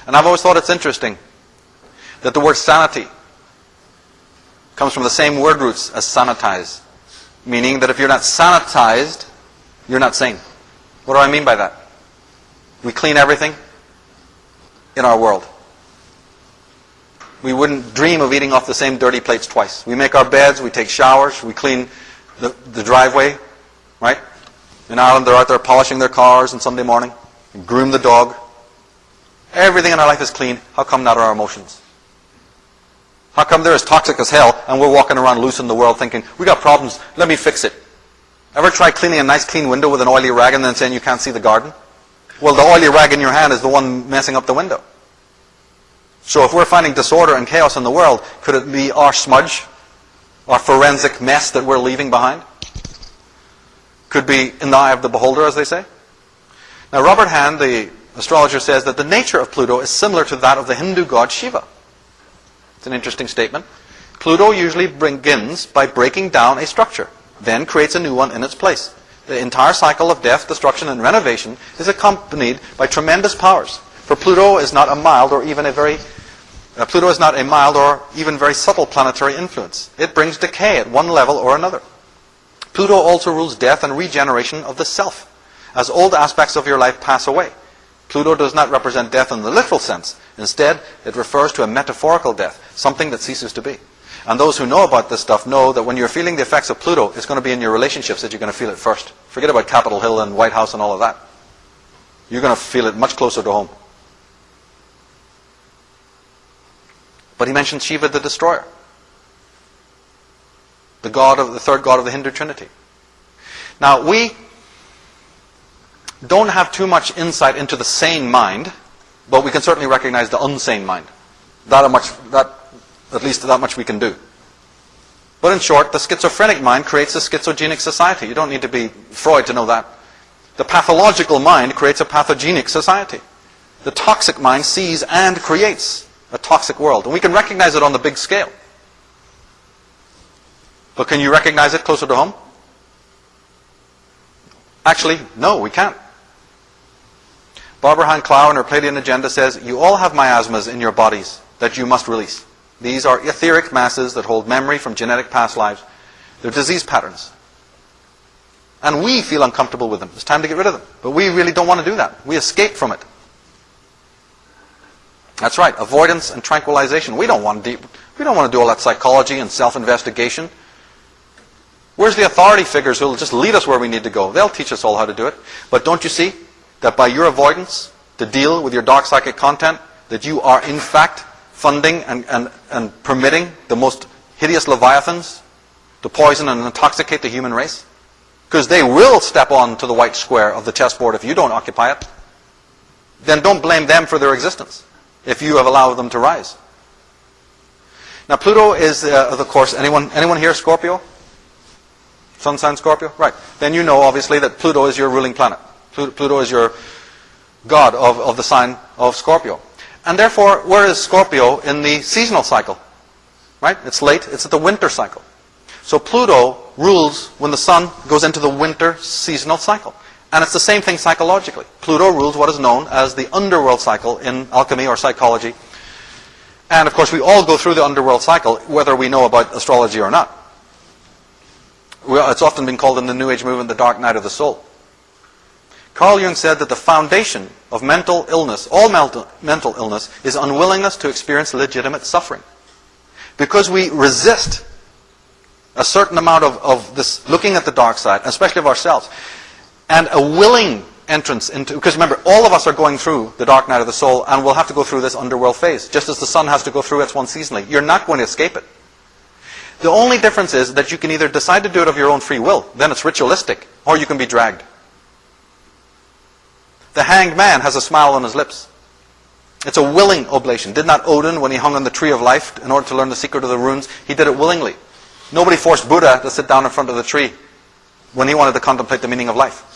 And I've always thought it's interesting that the word sanity comes from the same word roots as sanitize, meaning that if you're not sanitized, you're not sane. What do I mean by that? We clean everything in our world. We wouldn't dream of eating off the same dirty plates twice. We make our beds, we take showers, we clean the driveway, right? In Ireland, they're out there polishing their cars on Sunday morning, and groom the dog. Everything in our life is clean. How come not our emotions? How come they're as toxic as hell and we're walking around loose in the world thinking, we got problems, let me fix it. Ever try cleaning a nice clean window with an oily rag and then saying you can't see the garden? Well, the oily rag in your hand is the one messing up the window. So if we're finding disorder and chaos in the world, could it be our smudge, our forensic mess that we're leaving behind? Could be in the eye of the beholder, as they say. Now, Robert Hand, the astrologer, says that the nature of Pluto is similar to that of the Hindu god Shiva. It's an interesting statement. Pluto usually begins by breaking down a structure, then creates a new one in its place. The entire cycle of death, destruction, and renovation is accompanied by tremendous powers. For Pluto is not a mild or even very subtle planetary influence. It brings decay at one level or another. Pluto also rules death and regeneration of the self. As old aspects of your life pass away, Pluto does not represent death in the literal sense. Instead, it refers to a metaphorical death, something that ceases to be. And those who know about this stuff know that when you're feeling the effects of Pluto, it's going to be in your relationships that you're going to feel it first. Forget about Capitol Hill and White House and all of that. You're going to feel it much closer to home. But he mentions Shiva the destroyer, the third god of the Hindu Trinity. Now, we don't have too much insight into the sane mind, but we can certainly recognize the unsane mind. At least that much we can do. But in short, the schizophrenic mind creates a schizogenic society. You don't need to be Freud to know that. The pathological mind creates a pathogenic society. The toxic mind sees and creates a toxic world. And we can recognize it on the big scale. But can you recognize it closer to home? Actually, no, we can't. Barbara Hahn-Clough in her Palladian Agenda says, you all have miasmas in your bodies that you must release. These are etheric masses that hold memory from genetic past lives. They're disease patterns. And we feel uncomfortable with them. It's time to get rid of them. But we really don't want to do that. We escape from it. That's right, avoidance and tranquilization. We don't want to do all that psychology and self-investigation. Where's the authority figures who will just lead us where we need to go? They'll teach us all how to do it. But don't you see that by your avoidance to deal with your dark psychic content, that you are in fact funding and permitting the most hideous leviathans to poison and intoxicate the human race? Because they will step on to the white square of the chessboard if you don't occupy it. Then don't blame them for their existence if you have allowed them to rise. Now Pluto is, of course, anyone here Scorpio? Sun sign Scorpio? Right. Then you know, obviously, that Pluto is your ruling planet. Pluto is your god of the sign of Scorpio. And therefore, where is Scorpio in the seasonal cycle? Right? It's late. It's at the winter cycle. So Pluto rules when the sun goes into the winter seasonal cycle. And it's the same thing psychologically. Pluto rules what is known as the underworld cycle in alchemy or psychology. And of course, we all go through the underworld cycle, whether we know about astrology or not. It's often been called in the New Age movement the dark night of the soul. Carl Jung said that the foundation of mental illness, all mental illness, is unwillingness to experience legitimate suffering. Because we resist a certain amount of this looking at the dark side, especially of ourselves, and a willing entrance into, because remember, all of us are going through the dark night of the soul, and we'll have to go through this underworld phase, just as the sun has to go through its one seasonally. You're not going to escape it. The only difference is that you can either decide to do it of your own free will, then it's ritualistic, or you can be dragged. The hanged man has a smile on his lips. It's a willing oblation. Did not Odin, when he hung on the tree of life in order to learn the secret of the runes, he did it willingly. Nobody forced Buddha to sit down in front of the tree when he wanted to contemplate the meaning of life.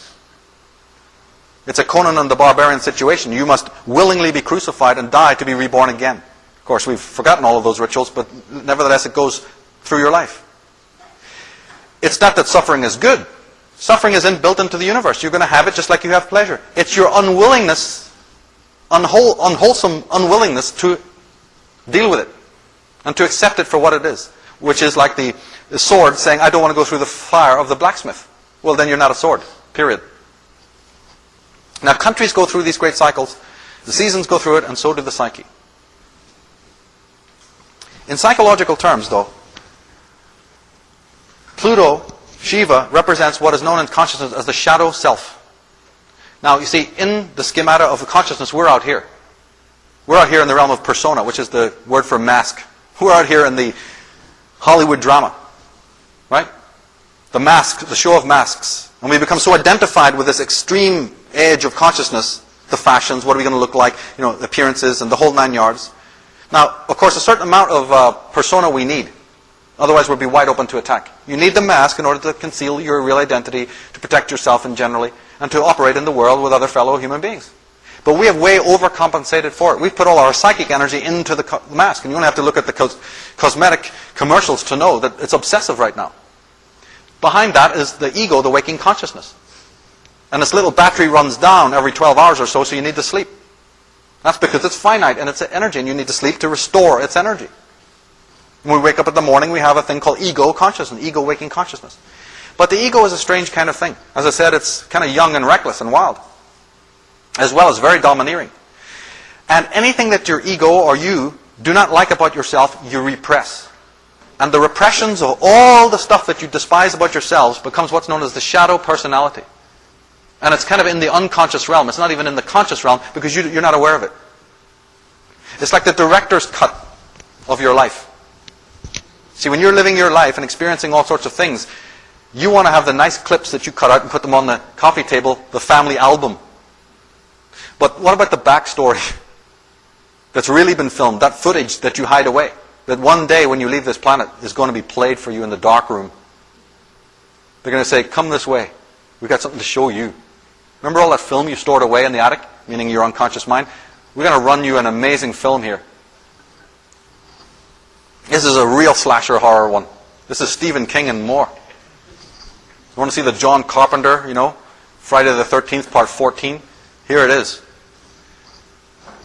It's a Conan and the Barbarian situation. You must willingly be crucified and die to be reborn again. Of course, we've forgotten all of those rituals, but nevertheless it goes through your life. It's not that suffering is good. Suffering is built into the universe. You're going to have it just like you have pleasure. It's your unwillingness unwholesome unwillingness to deal with it and to accept it for what it is, which is like the sword saying, I don't want to go through the fire of the blacksmith. Well, then you're not a sword, period. Now, countries go through these great cycles, the seasons go through it, and so do the psyche. In psychological terms, though, Pluto, Shiva, represents what is known in consciousness as the shadow self. Now, you see, in the schemata of the consciousness, we're out here. We're out here in the realm of persona, which is the word for mask. We're out here in the Hollywood drama, right? The mask, the show of masks. And we become so identified with this extreme edge of consciousness, the fashions, what are we going to look like, appearances, and the whole 9 yards. Now, of course, a certain amount of persona we need. Otherwise, we'll be wide open to attack. You need the mask in order to conceal your real identity, to protect yourself and generally, and to operate in the world with other fellow human beings. But we have way overcompensated for it. We've put all our psychic energy into the mask. And you only have to look at the cosmetic commercials to know that it's obsessive right now. Behind that is the ego, the waking consciousness. And this little battery runs down every 12 hours or so you need to sleep. That's because it's finite and it's energy, and you need to sleep to restore its energy. When we wake up in the morning, we have a thing called ego consciousness, ego waking consciousness. But the ego is a strange kind of thing. As I said, it's kind of young and reckless and wild, as well as very domineering. And anything that your ego or you do not like about yourself, you repress. And the repressions of all the stuff that you despise about yourselves becomes what's known as the shadow personality. And it's kind of in the unconscious realm. It's not even in the conscious realm because you're not aware of it. It's like the director's cut of your life. See, when you're living your life and experiencing all sorts of things, you want to have the nice clips that you cut out and put them on the coffee table, the family album. But what about the backstory that's really been filmed, that footage that you hide away, that one day when you leave this planet is going to be played for you in the dark room? They're going to say, come this way. We've got something to show you. Remember all that film you stored away in the attic, meaning your unconscious mind? We're going to run you an amazing film here. This is a real slasher horror one. This is Stephen King and more. You want to see the John Carpenter, Friday the 13th, part 14? Here it is.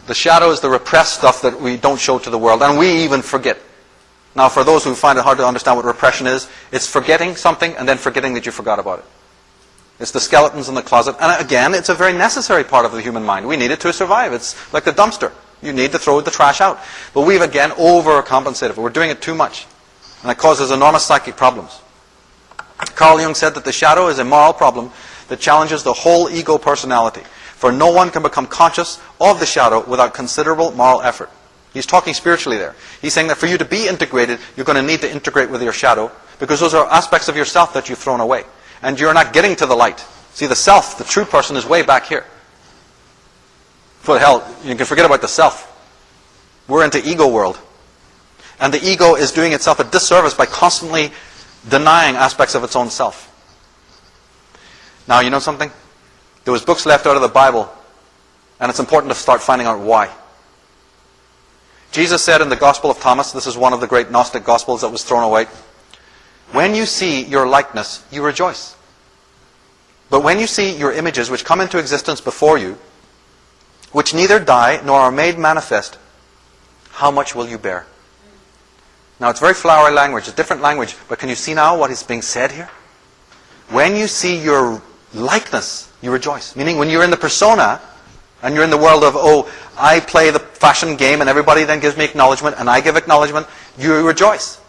The shadow is the repressed stuff that we don't show to the world, and we even forget. Now, for those who find it hard to understand what repression is, it's forgetting something and then forgetting that you forgot about it. It's the skeletons in the closet. And again, it's a very necessary part of the human mind. We need it to survive. It's like the dumpster. You need to throw the trash out. But we've again overcompensated. We're doing it too much. And it causes enormous psychic problems. Carl Jung said that the shadow is a moral problem that challenges the whole ego personality. For no one can become conscious of the shadow without considerable moral effort. He's talking spiritually there. He's saying that for you to be integrated, you're going to need to integrate with your shadow, because those are aspects of yourself that you've thrown away. And you're not getting to the light. See, the self, the true person, is way back here. For hell, you can forget about the self. We're into ego world. And the ego is doing itself a disservice by constantly denying aspects of its own self. Now, you know something? There was books left out of the Bible, and it's important to start finding out why. Jesus said in the Gospel of Thomas, this is one of the great Gnostic Gospels that was thrown away, when you see your likeness, you rejoice. But when you see your images which come into existence before you, which neither die nor are made manifest, how much will you bear? Now, it's very flowery language, it's different language, but can you see now what is being said here? When you see your likeness, you rejoice. Meaning when you're in the persona, and you're in the world of, I play the fashion game and everybody then gives me acknowledgement and I give acknowledgement, you rejoice.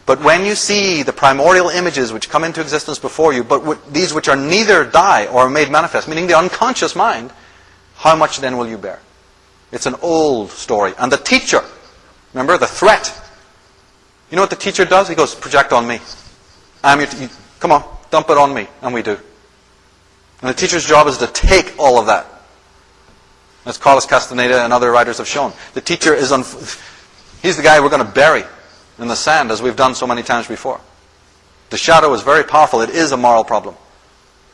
But when you see the primordial images which come into existence before you, but these which are neither die or are made manifest, meaning the unconscious mind, how much then will you bear? It's an old story. And the teacher, remember, the threat. You know what the teacher does? He goes, project on me. Come on, dump it on me. And we do. And the teacher's job is to take all of that. As Carlos Castaneda and other writers have shown. The teacher is, he's the guy we're going to bury in the sand, as we've done so many times before. The shadow is very powerful. It is a moral problem.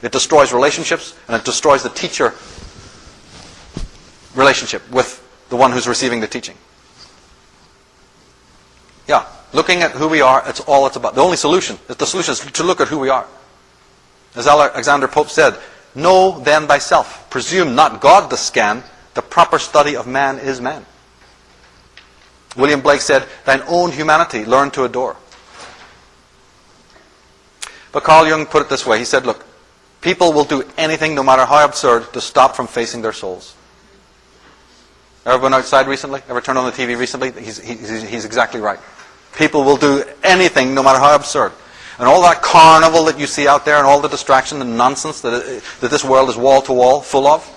It destroys relationships, and it destroys the teacher relationship with the one who's receiving the teaching. Yeah, looking at who we are, it's all it's about. The only solution, the solution is to look at who we are. As Alexander Pope said, know then thyself. Presume not God to scan, The proper study of man is man. William Blake said, thine own humanity learn to adore. But Carl Jung put it this way. He said, look, people will do anything, no matter how absurd, to stop from facing their souls. Ever been outside recently? Ever turned on the TV recently? He's exactly right. People will do anything, no matter how absurd. And all that carnival that you see out there and all the distraction and nonsense that this world is wall-to-wall full of,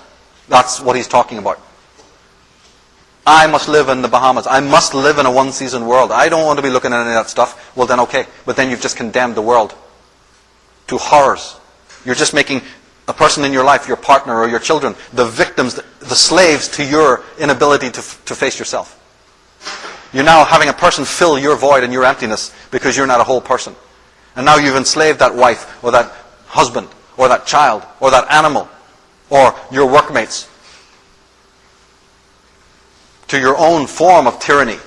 that's what he's talking about. I must live in the Bahamas. I must live in a one-season world. I don't want to be looking at any of that stuff. Well, then okay. But then you've just condemned the world to horrors. You're just making a person in your life, your partner or your children, the victims, the slaves to your inability to face yourself. You're now having a person fill your void and your emptiness because you're not a whole person. And now you've enslaved that wife or that husband or that child or that animal or your workmates to your own form of tyranny.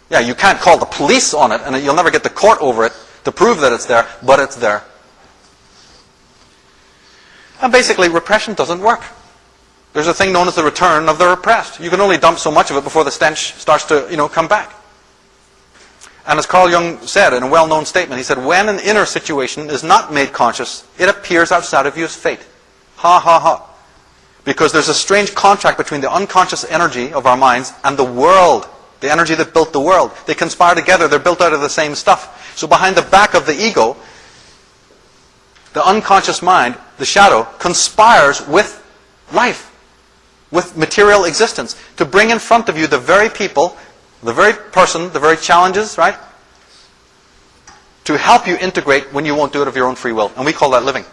Yeah, you can't call the police on it and you'll never get the court over it to prove that it's there, but it's there. And basically, repression doesn't work. There's a thing known as the return of the repressed. You can only dump so much of it before the stench starts to, come back. And as Carl Jung said in a well-known statement, he said, when an inner situation is not made conscious, it appears outside of you as fate. Ha, ha, ha. Because there's a strange contract between the unconscious energy of our minds and the world, the energy that built the world. They conspire together. They're built out of the same stuff. So behind the back of the ego, the unconscious mind, the shadow, conspires with life, with material existence, to bring in front of you the very people, the very person, the very challenges, right? To help you integrate when you won't do it of your own free will. And we call that living.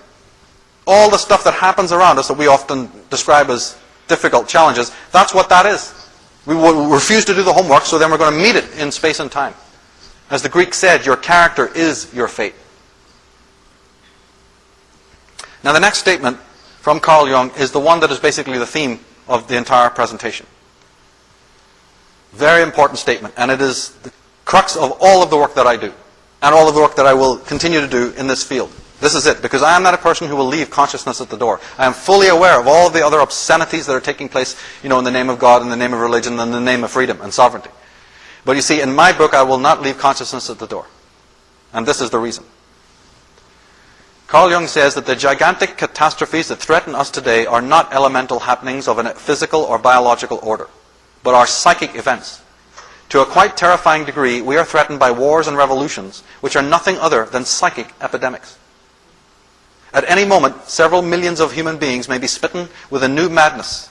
All the stuff that happens around us that we often describe as difficult challenges, that's what that is. We will refuse to do the homework, so then we're going to meet it in space and time. As the Greek said, your character is your fate. Now the next statement from Carl Jung is the one that is basically the theme of the entire presentation. Very important statement, and it is the crux of all of the work that I do, and all of the work that I will continue to do in this field. This is it, because I am not a person who will leave consciousness at the door. I am fully aware of all of the other obscenities that are taking place, in the name of God, in the name of religion, in the name of freedom and sovereignty. But you see, in my book, I will not leave consciousness at the door. And this is the reason. Carl Jung says that the gigantic catastrophes that threaten us today are not elemental happenings of a physical or biological order, but are psychic events. To a quite terrifying degree, we are threatened by wars and revolutions, which are nothing other than psychic epidemics. At any moment, several millions of human beings may be smitten with a new madness.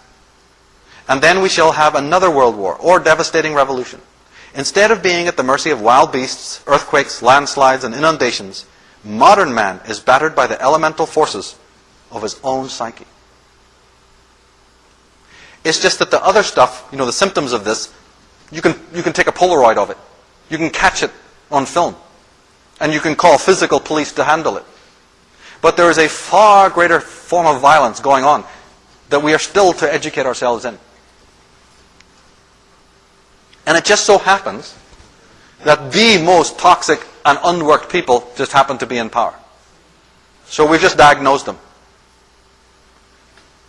And then we shall have another world war, or devastating revolution. Instead of being at the mercy of wild beasts, earthquakes, landslides, and inundations, modern man is battered by the elemental forces of his own psyche. It's just that the other stuff, the symptoms of this, you can take a Polaroid of it. You can catch it on film. And you can call physical police to handle it. But there is a far greater form of violence going on that we are still to educate ourselves in. And it just so happens that the most toxic and unworked people just happen to be in power. So we've just diagnosed them.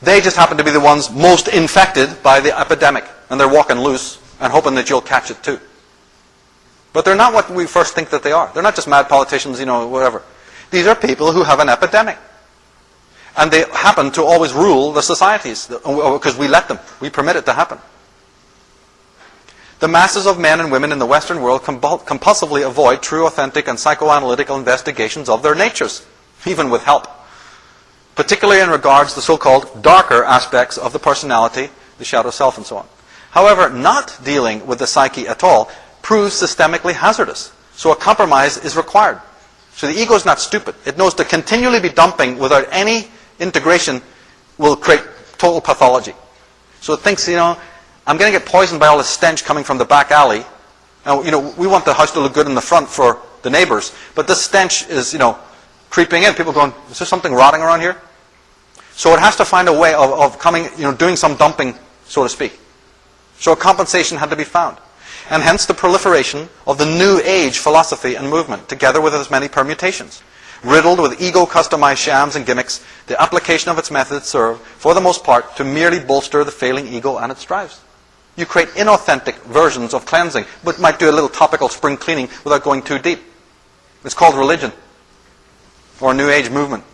They just happen to be the ones most infected by the epidemic. And they're walking loose and hoping that you'll catch it too. But they're not what we first think that they are. They're not just mad politicians, whatever. These are people who have an epidemic. And they happen to always rule the societies because we let them. We permit it to happen. The masses of men and women in the Western world compulsively avoid true, authentic, and psychoanalytical investigations of their natures, even with help. Particularly in regards to the so-called darker aspects of the personality, the shadow self, and so on. However, not dealing with the psyche at all proves systemically hazardous. So a compromise is required. So the ego is not stupid. It knows to continually be dumping without any integration will create total pathology. So it thinks, I'm going to get poisoned by all this stench coming from the back alley. Now, we want the house to look good in the front for the neighbors, but this stench is, creeping in. People going, is there something rotting around here? So it has to find a way of coming, doing some dumping, so to speak. So a compensation had to be found. And hence the proliferation of the New Age philosophy and movement, together with its many permutations. riddled with ego-customized shams and gimmicks, the application of its methods serve, for the most part, to merely bolster the failing ego and its drives. You create inauthentic versions of cleansing, but might do a little topical spring cleaning without going too deep. It's called religion, or a New Age movement.